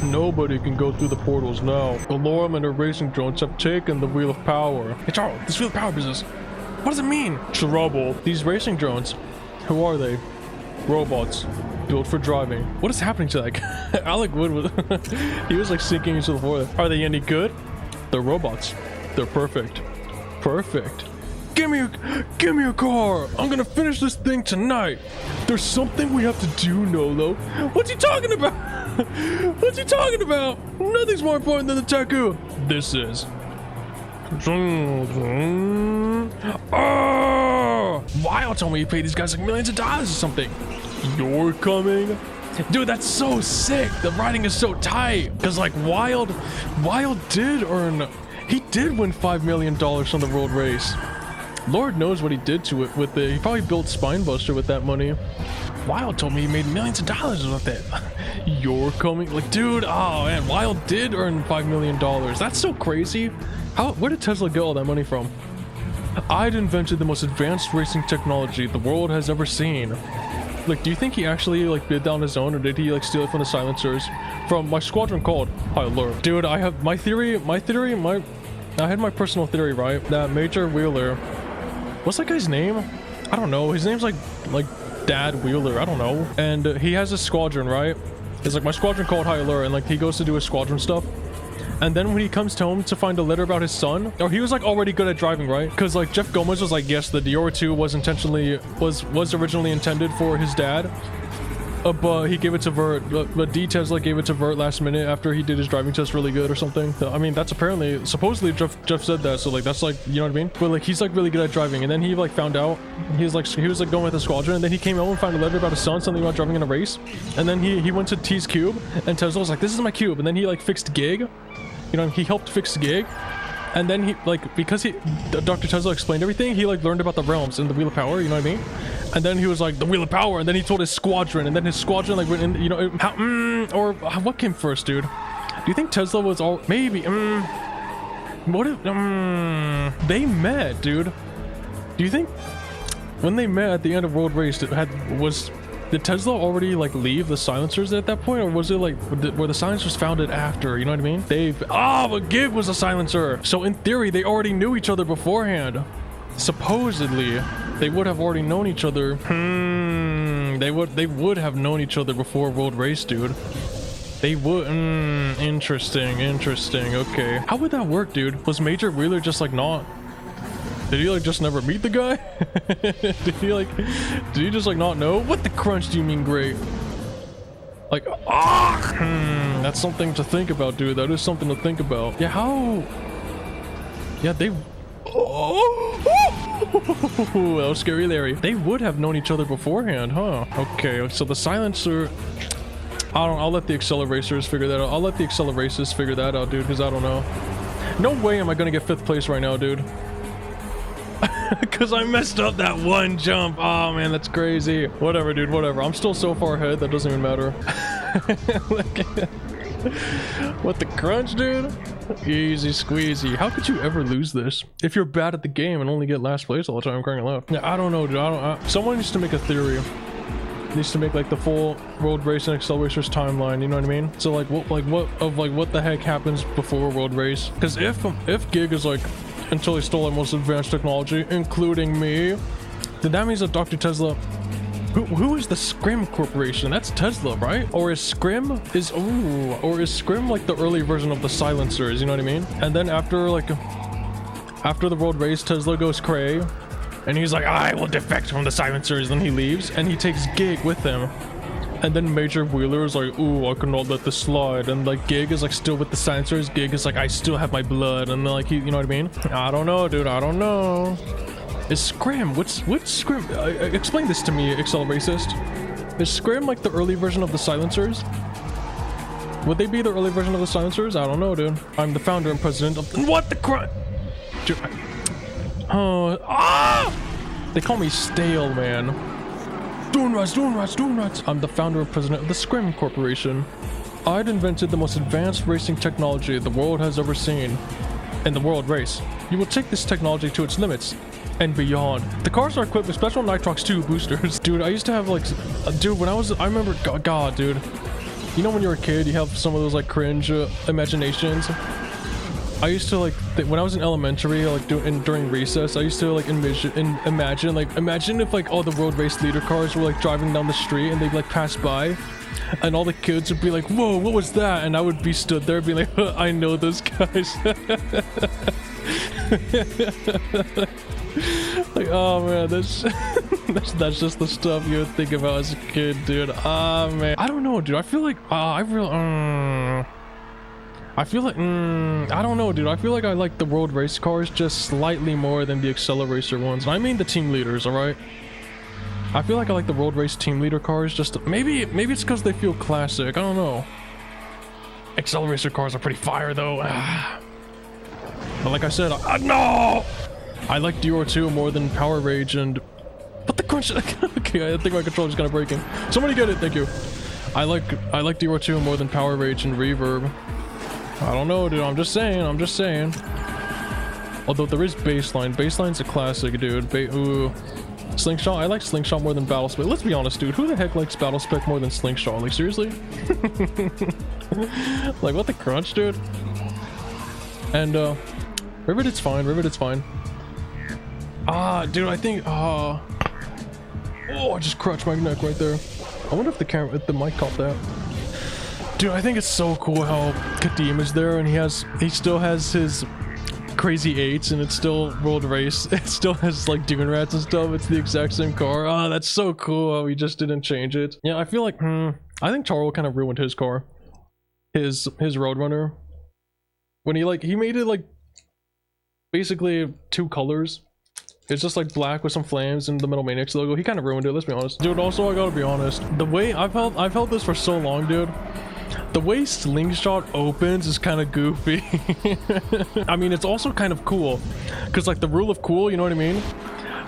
Nobody can go through the portals now. Alarm and her racing drones have taken the wheel of power. Hey Charles, this wheel of power business. What does it mean? Trouble. These racing drones, who are they? Robots. Built for driving. What is happening to that guy? Alec Wood was he was like sinking into the floor. Are they any good? They're robots. They're perfect. Perfect. Give me a car. I'm gonna finish this thing tonight. There's something we have to do, Nolo. What's he talking about? What's he talking about? Nothing's more important than the Taku. This is. Oh! Wild told me he paid these guys like millions of dollars or something. You're coming? Dude, that's so sick. The writing is so tight. Cause like Wild did earn, he did win $5 million from the road race. Lord knows what he did to it with it. He probably built Spinebuster with that money. Wild told me he made millions of dollars with it. You're coming? Like, dude, oh man, Wild did earn $5 million. That's so crazy. Where did Tesla get all that money from? I'd invented the most advanced racing technology the world has ever seen. Like, do you think he actually like bid on his own, or did he like steal it from the silencers? From my squadron called High Alert. Dude, I have my theory, I had my personal theory, right? That Major Wheeler, what's that guy's name? I don't know. His name's like Dad Wheeler. I don't know. And he has a squadron, right? It's like my squadron called High Alert, and like he goes to do his squadron stuff. And then when he comes home to find a letter about his son, or he was like already good at driving, right? Because like Jeff Gomez was like, yes, the Dior 2 was originally intended for his dad. But he gave it to Vert, but D Tesla gave it to Vert last minute after he did his driving test really good or something. I mean, that's apparently, supposedly Jeff said that, so like that's like, you know what I mean? But like he's like really good at driving, and then he like found out he was like going with the squadron, and then he came home and found a letter about his son, something about driving in a race, and then he went to T's cube, and Tesla was like, this is my cube, and then he like fixed Gig, you know, he helped fix Gig. And then he like, because Dr. Tesla explained everything, he like learned about the realms and the wheel of power, you know what I mean? And then he was like, the wheel of power, and then he told his squadron, and then his squadron like went in, you know, or what came first, dude? Do you think Tesla was all, maybe, what if, they met, dude? Do you think when they met at the end of World Race, did Tesla already like leave the silencers at that point, or was it like were the silencers founded after, you know what I mean? But Gig was a silencer, so in theory they already knew each other beforehand. Supposedly they would have already known each other. They would have known each other before World Race, dude. They would. Interesting. Okay, how would that work, dude? Was Major Wheeler just like not? Did he like just never meet the guy? did he just like not know? What the crunch do you mean great? Like, that's something to think about, dude. That is something to think about. Yeah, how? Yeah, they. That was scary, Larry. They would have known each other beforehand, huh? Okay, so the silencer. I'll let the acceleracers figure that out. I'll let the acceleracers figure that out, dude, because I don't know. No way am I gonna get 5th place right now, dude. Because I messed up that one jump. Oh man, that's crazy. Whatever, dude, whatever. I'm still so far ahead that doesn't even matter. What the crunch, dude? Easy squeezy. How could you ever lose this if you're bad at the game and only get last place all the time? Crying aloud. Yeah, I don't know, dude. Someone needs to make a theory. Needs to make like the full World Race and Acceleracers timeline, you know what I mean? So like what the heck happens before World Race? Because if Gig is like, until he stole our most advanced technology, including me, then that means that Dr. Tesla, who is the Scrim Corporation? That's Tesla, right? Or is Scrim like the early version of the silencers, you know what I mean? And then after the World Race, Tesla goes cray, and he's like, I will defect from the silencers, then he leaves, and he takes Gig with him. And then Major Wheeler is like, ooh, I cannot let this slide. And like Gig is like still with the silencers. Gig is like, I still have my blood. And like, you know what I mean? I don't know, dude. I don't know. Is Scrim? What's Scrim? Explain this to me, Acceleracist. Is Scrim like the early version of the silencers? Would they be the early version of the silencers? I don't know, dude. I'm the founder and president of. What the crap? They call me stale, man. Donuts. I'm the founder and president of the Scrim Corporation. I'd invented the most advanced racing technology the world has ever seen in the World Race. You will take this technology to its limits. and beyond. The cars are equipped with special Nitrox 2 boosters. Dude, I used to have like, dude, when I remember, God, dude. You know when you're a kid, you have some of those like cringe imaginations. I used to like, when I was in elementary, like during recess, I used to like imagine if like all the road race leader cars were like driving down the street and they'd like pass by. And all the kids would be like, whoa, what was that? And I would be stood there being like, I know those guys. Like, oh man, that's just the stuff you would think about as a kid, dude. Ah man, I don't know, dude. I feel like I don't know, dude. I feel like I like the road race cars just slightly more than the accelerator ones. I mean the team leaders, all right? I feel like I like the road race team leader cars just maybe it's because they feel classic. I don't know. Accelerator cars are pretty fire though. But like I said, no! I like DR2 more than Power Rage and... What the crunch? Okay, I think my controller's kind of breaking. Somebody get it, thank you. I like DR2 more than Power Rage and Reverb. I don't know, dude. I'm just saying. Although there is Baseline. Baseline's a classic, dude. Ooh. Slingshot? I like Slingshot more than Battle Spec. Let's be honest, dude. Who the heck likes Battle Spec more than Slingshot? Like, seriously? Like, what the crunch, dude? And, Riveted's fine. Ah, dude, I think, oh, I just crushed my neck right there. I wonder if the mic caught that. Dude, I think it's so cool how Kadeem is there and he still has his crazy 8s and it's still road race. It still has like Dune Rats and stuff. It's the exact same car. Ah, that's so cool how he just didn't change it. Yeah, I feel like, I think Taro kind of ruined his car. His Roadrunner. When he made it like basically 2 colors. It's just like black with some flames and the Metal Maniacs logo. He kind of ruined it, let's be honest. Dude, also I gotta be honest. The way I've held this for so long, dude. The way Slingshot opens is kind of goofy. I mean, it's also kind of cool. Because like the rule of cool, you know what I mean?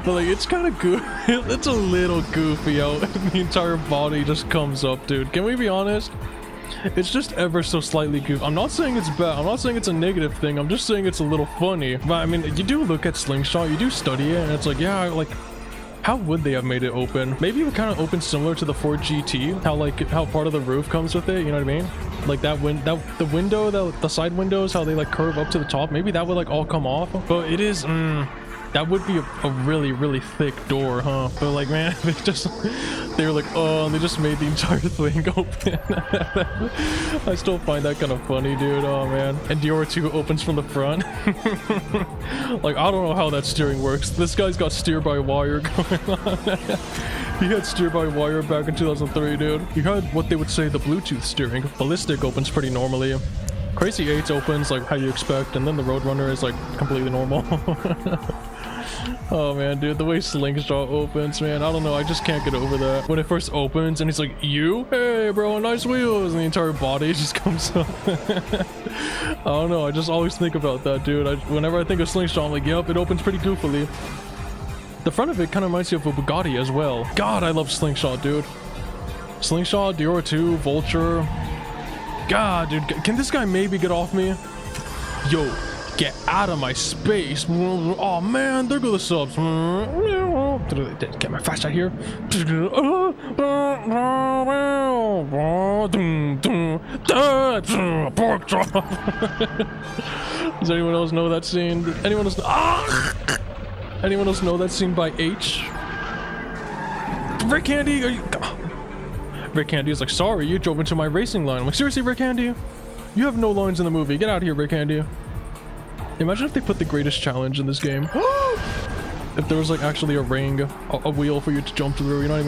But like, it's kind of goofy. It's a little goofy how the entire body just comes up, dude. Can we be honest? It's just ever so slightly goofy. I'm not saying it's bad. I'm not saying it's a negative thing. I'm just saying it's a little funny. But I mean, you do look at Slingshot, you do study it, and it's like, yeah, like, how would they have made it open? Maybe it would kind of open similar to the Ford GT. How part of the roof comes with it. You know what I mean? Like the window, the side windows, how they like curve up to the top. Maybe that would like all come off. But it is. That would be a really, really thick door, huh? But like, man, they were like, oh, and they just made the entire thing open. I still find that kind of funny, dude. Oh, man. And DR2 opens from the front. Like, I don't know how that steering works. This guy's got steer-by-wire going on. He had steer-by-wire back in 2003, dude. He had what they would say the Bluetooth steering. Ballistic opens pretty normally. Crazy 8 opens like how you expect, and then the Roadrunner is like completely normal. Oh man, dude, the way Slingshot opens, man, I don't know, I just can't get over that. When it first opens and he's like, you? Hey bro, nice wheels, and the entire body just comes up. I don't know, I just always think about that, dude. Whenever I think of Slingshot, I'm like, yep, it opens pretty goofily. The front of it kind of reminds you of a Bugatti as well. God, I love Slingshot, dude. Slingshot, DR2, Vulture. God, dude, can this guy maybe get off me? Yo, get out of my space. Oh man, there go the subs. Get my flash out here. Pork chop. Does anyone else know that scene? Anyone else? Anyone else know that scene by H? Rick Handy, are you? Rick Handy is like, sorry, you drove into my racing line. I'm like, seriously, Rick Handy? You have no lines in the movie. Get out of here, Rick Handy. Imagine if they put the greatest challenge in this game. If there was like actually a ring, a wheel for you to jump through, you know what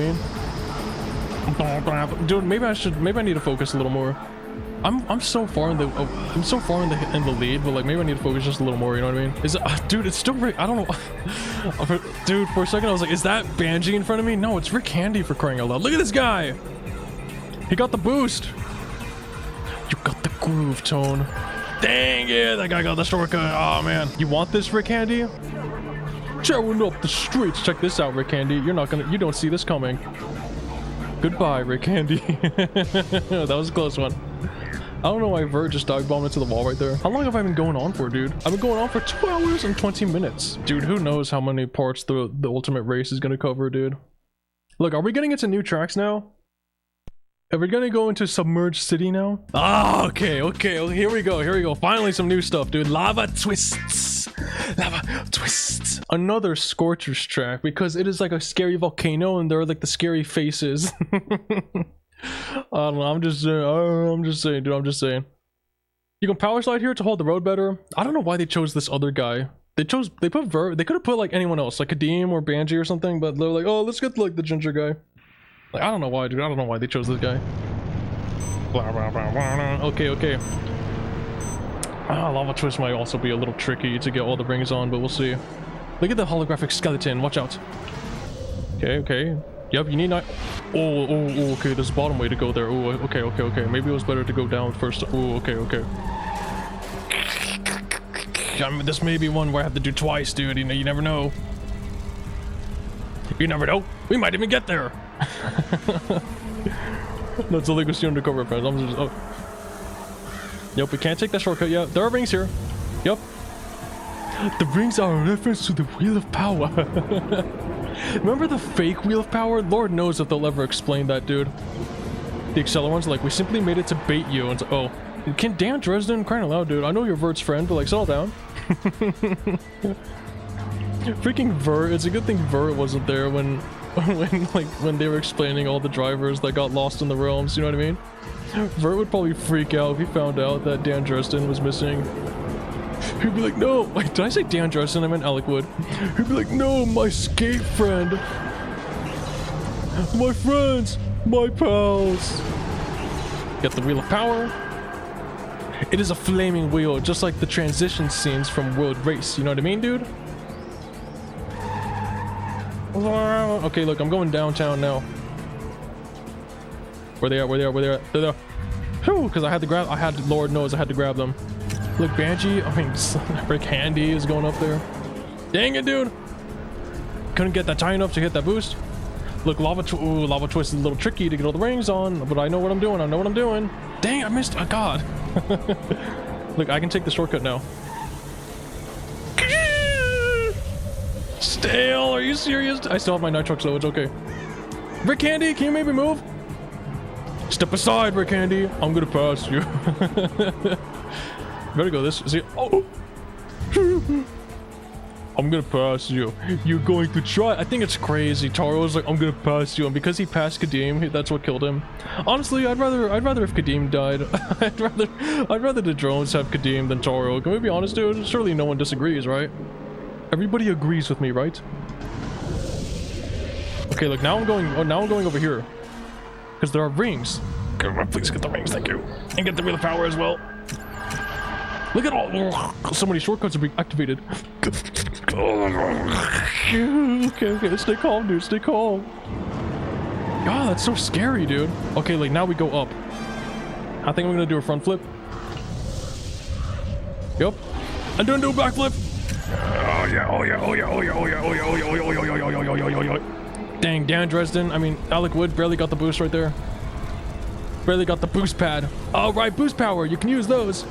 I mean? Dude, maybe I need to focus a little more. I'm so far in the in the lead, but like maybe I need to focus just a little more, you know what I mean? Is it, dude, it's still Rick, I don't know. Dude, for a second I was like, is that Banji in front of me? No, it's Rick Handy, for crying out loud. Look at this guy. He got the boost. You got the groove, Tone. Dang it, that guy got the shortcut. Oh man. You want this, Rick Handy? Chowing up the streets. Check this out, Rick Handy. You don't see this coming. Goodbye, Rick Handy. That was a close one. I don't know why Vert just dive bombed into the wall right there. How long have I been going on for, dude? I've been going on for 2 hours and 20 minutes. Dude, who knows how many parts the ultimate race is gonna cover, dude. Look, are we getting into new tracks now? Are we gonna go into Submerged City now? Ah, okay, here we go. Finally some new stuff, dude. Lava twists. Another Scorchers track, because it is like a scary volcano and there are like the scary faces. I don't know, I'm just saying, dude, I'm just saying. You can power slide here to hold the road better. I don't know why they chose this other guy. They put Vert. They could have put like anyone else, like Kadeem or Banji or something, but they're like, oh, let's get like the ginger guy. Like, I don't know why, dude. I don't know why they chose this guy. Blah, blah, blah, blah. Okay. Lava twist might also be a little tricky to get all the rings on, but we'll see. Look at the holographic skeleton. Watch out. Okay. Yep, you need not. Oh, okay. There's a bottom way to go there. Oh, okay. Maybe it was better to go down first. Oh, okay. I mean, this may be one where I have to do twice, dude. You know, you never know. You never know. We might even get there. That's a legacy undercover, friends. I'm just. Oh. Yep, we can't take that shortcut yet. There are rings here. Yep. The rings are a reference to the Wheel of Power. Remember the fake Wheel of Power? Lord knows if they'll ever explain that, dude. The Accelerons are like, we simply made it to bait you. And oh, can Dan Dresden crying aloud, dude? I know you're Vert's friend, but like, settle down. Freaking Vert. It's a good thing Vert wasn't there when they were explaining all the drivers that got lost in the realms. You know what I mean? Vert would probably freak out if he found out that Dan Dresden was missing. He'd be like, no, wait, did I say Dan Dresden? I meant Alec Wood. He'd be like, no, my skate friend. My friends, my pals. Get the Wheel of Power. It is a flaming wheel, just like the transition scenes from World Race. You know what I mean, dude? Okay, look, I'm going downtown now. Where they at? They're there. Whew, because Lord knows I had to grab them. Look, Banji, Rick Handy is going up there. Dang it, dude. Couldn't get that high enough to hit that boost. Look, Lava Twist is a little tricky to get all the rings on, but I know what I'm doing. Dang, I missed. Oh, God. Look, I can take the shortcut now. Stale, are you serious? I still have my Nitrox, so it's okay. Rick Handy, can you maybe move? Step aside, Rick Handy. I'm gonna pass you. Better go this. See? Oh. I'm gonna pass you. You're going to try. I think it's crazy. Taro's like, I'm gonna pass you, and because he passed Kadeem, that's what killed him. Honestly, I'd rather if Kadeem died. I'd rather the drones have Kadeem than Taro. Can we be honest, dude? Surely no one disagrees, right? Everybody agrees with me, right? Okay, look, now I'm going over here. Because there are rings. Please get the rings, thank you. And get the Wheel of Power as well. Look at all. So many shortcuts are being activated. Okay, stay calm, dude, stay calm. God, that's so scary, dude. Okay, like, now we go up. I think I'm gonna do a front flip. Yep. And don't do a backflip. Dang, Dan Dresden, Alec Wood barely got the boost right there. Barely got the boost pad. All right, boost power, you can use those.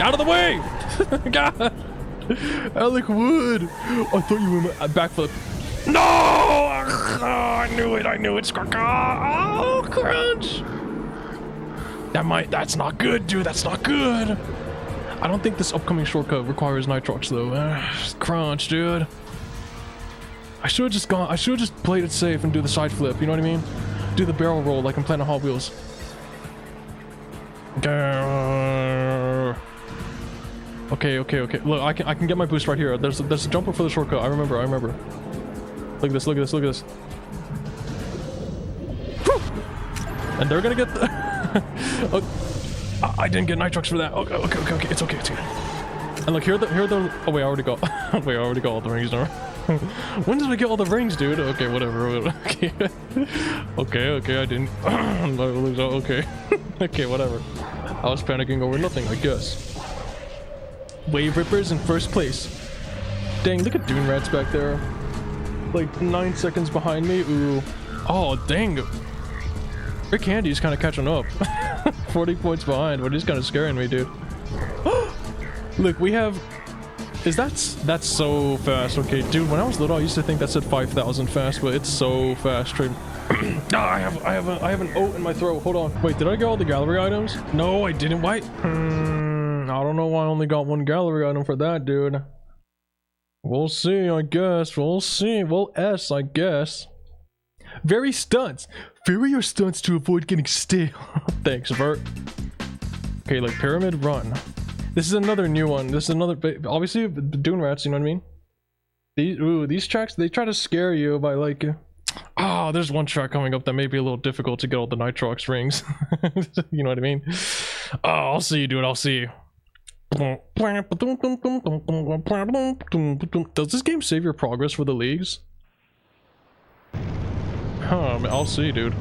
Out of the way. God. Alec Wood. I thought you were backflip. No! Oh, I knew it. Oh, crunch. That's not good, dude. That's not good. I don't think this upcoming shortcut requires Nitrox though. Crunch, dude. I should have just played it safe and do the side flip, you know what I mean? Do the barrel roll like in Planet Hot Wheels. Okay. Look, I can get my boost right here. There's a jumper for the shortcut. I remember. Look at this. Whew! And they're gonna get the oh, I didn't get Nitrox for that. Okay. It's okay. And look, here are the oh wait, I already got all the rings now. When did I get all the rings, dude? Okay, whatever. Okay, I didn't. Okay. Okay, whatever. I was panicking over nothing, I guess. Wave Rippers in first place. Dang, look at Dune Rats back there. Like 9 seconds behind me. Ooh. Oh, dang. Rick Handy's kind of catching up. 40 points behind, but he's kind of scaring me, dude. Look, we have... That's so fast. Okay, dude, when I was little, I used to think that said 5,000 fast, but it's so fast, trade. I have an oat in my throat. Hold on. Wait, did I get all the gallery items? No, I didn't. Wait. I don't know why I only got one gallery item for that, dude. We'll see, I guess. We'll see. Well, S, I guess. Vary stunts. Vary your stunts to avoid getting stale. Thanks, Vert. Okay, like pyramid run. This is another new one. This is another, obviously, Dune Rats, you know what I mean? These tracks, they try to scare you by like, oh, there's one track coming up that may be a little difficult to get all the Nitrox rings. You know what I mean? Oh, I'll see you, dude. I'll see you. Does this game save your progress for the leagues? Huh, I'll see, dude.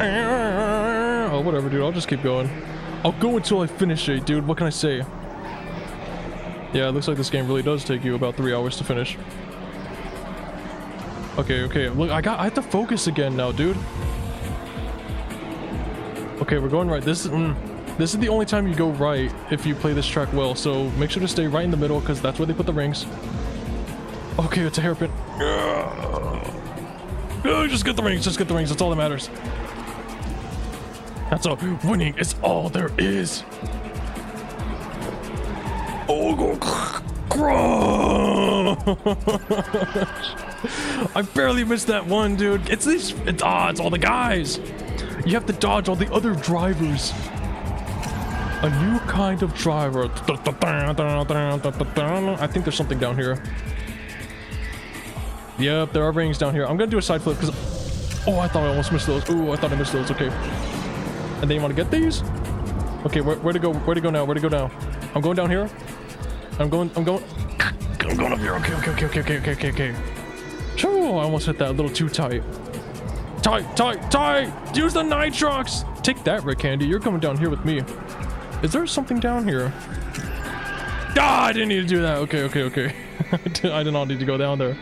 Oh, whatever, dude. I'll just keep going. I'll go until I finish it, dude. What can I say? Yeah, it looks like this game really does take you about 3 hours to finish. Okay, okay. Look, I have to focus again now, dude. Okay, we're going right. This is the only time you go right if you play this track well. So make sure to stay right in the middle because that's where they put the rings. Okay, it's a hairpin. Just get the rings. Just get the rings. That's all that matters. That's all. Winning is all there is. Oh, go crush. I barely missed that one, dude. It's these. It's all the guys. You have to dodge all the other drivers. A new kind of driver. I think there's something down here. Yep, there are rings down here. I'm gonna do a side flip because. Oh, I thought I almost missed those. Ooh, I thought I missed those. Okay. And then you want to get these? Okay, where to go? Where to go now? Where to go now? I'm going down here. I'm going up here. Okay. Choo, I almost hit that a little too tight. Tight! Use the Nitrox! Take that, Rick Candy. You're coming down here with me. Is there something down here? Ah, I didn't need to do that. Okay. I did not need to go down there.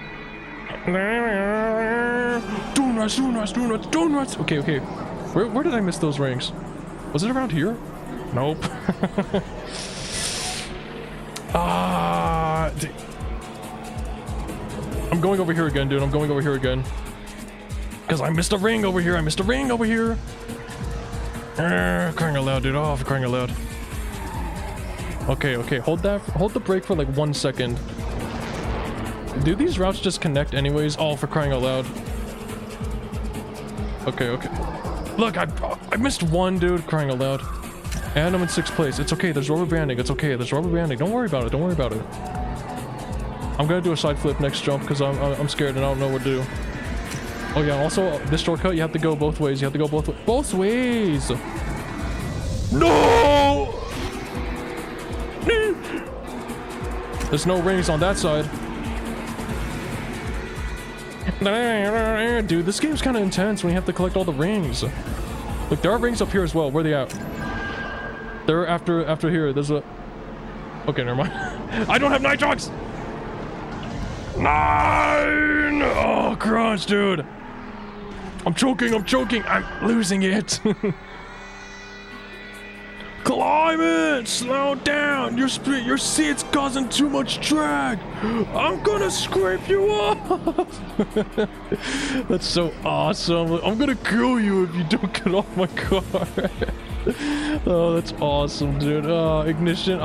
Donuts. Okay. Where did I miss those rings? Was it around here? Nope. I'm going over here again, dude. I'm going over here again. Because I missed a ring over here. Crying out loud, dude. Oh, for crying out loud. Okay. Hold the brake for like 1 second. Do these routes just connect anyways? Oh, for crying out loud. Okay. Look, I missed one, dude. Crying out loud. And I'm in 6th place. It's okay. There's rubber banding. It's okay. There's rubber banding. Don't worry about it. I'm gonna do a side flip next jump because I'm scared and I don't know what to do. Oh yeah. Also, this shortcut you have to go both ways. Both ways. No. There's no rings on that side. Dude, this game's kind of intense when you have to collect all the rings. Look, there are rings up here as well. Where are they at? They're after here. There's a... Okay, never mind. I don't have Nitrox! 9! Oh, crunch, dude. I'm choking. I'm losing it. Climb it! Slow down! Your seat's causing too much drag! I'm gonna scrape you off! That's so awesome. I'm gonna kill you if you don't get off my car. Oh, that's awesome, dude. Ignition.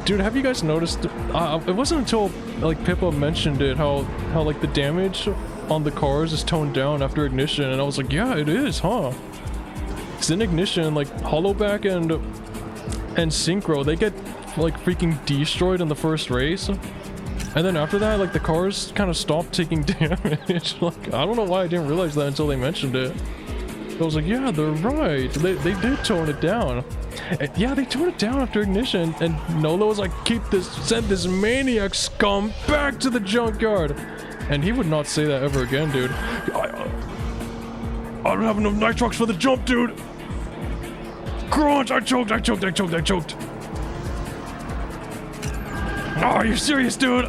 Dude, have you guys noticed? It wasn't until like Pippa mentioned it how like the damage on the cars is toned down after ignition, and I was like, yeah, it is, huh? In ignition, like Hollowback and Synchro, they get like freaking destroyed in the first race, and then after that, like the cars kind of stopped taking damage. Like, I don't know why I didn't realize that until they mentioned it. I was like, yeah, they're right. They did tone it down. And yeah, they toned it down after ignition, and Nolo was like, send this maniac scum back to the junkyard, and he would not say that ever again, dude. I don't have enough Nitrox for the jump, dude. Crunch! I choked. Oh, are you serious, dude?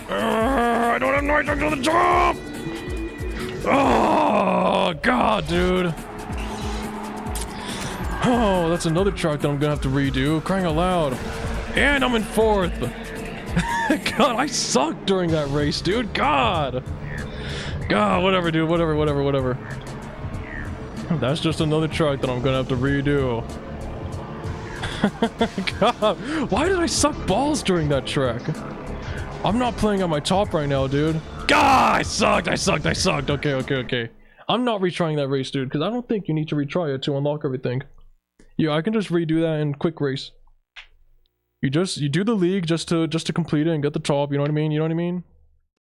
I don't have Nitrox for the jump! Oh, Oh god, dude. Oh, that's another track that I'm gonna have to redo. Crying out loud. And I'm in 4th. God, I sucked during that race, dude. God. God, whatever, dude. Whatever. That's just another track that I'm gonna have to redo. God, why did I suck balls during that track? I'm not playing on my top right now, dude. God, I sucked. Okay. I'm not retrying that race, dude, because I don't think you need to retry it to unlock everything. Yeah, I can just redo that in quick race. You do the league just to complete it and get the top, you know what I mean?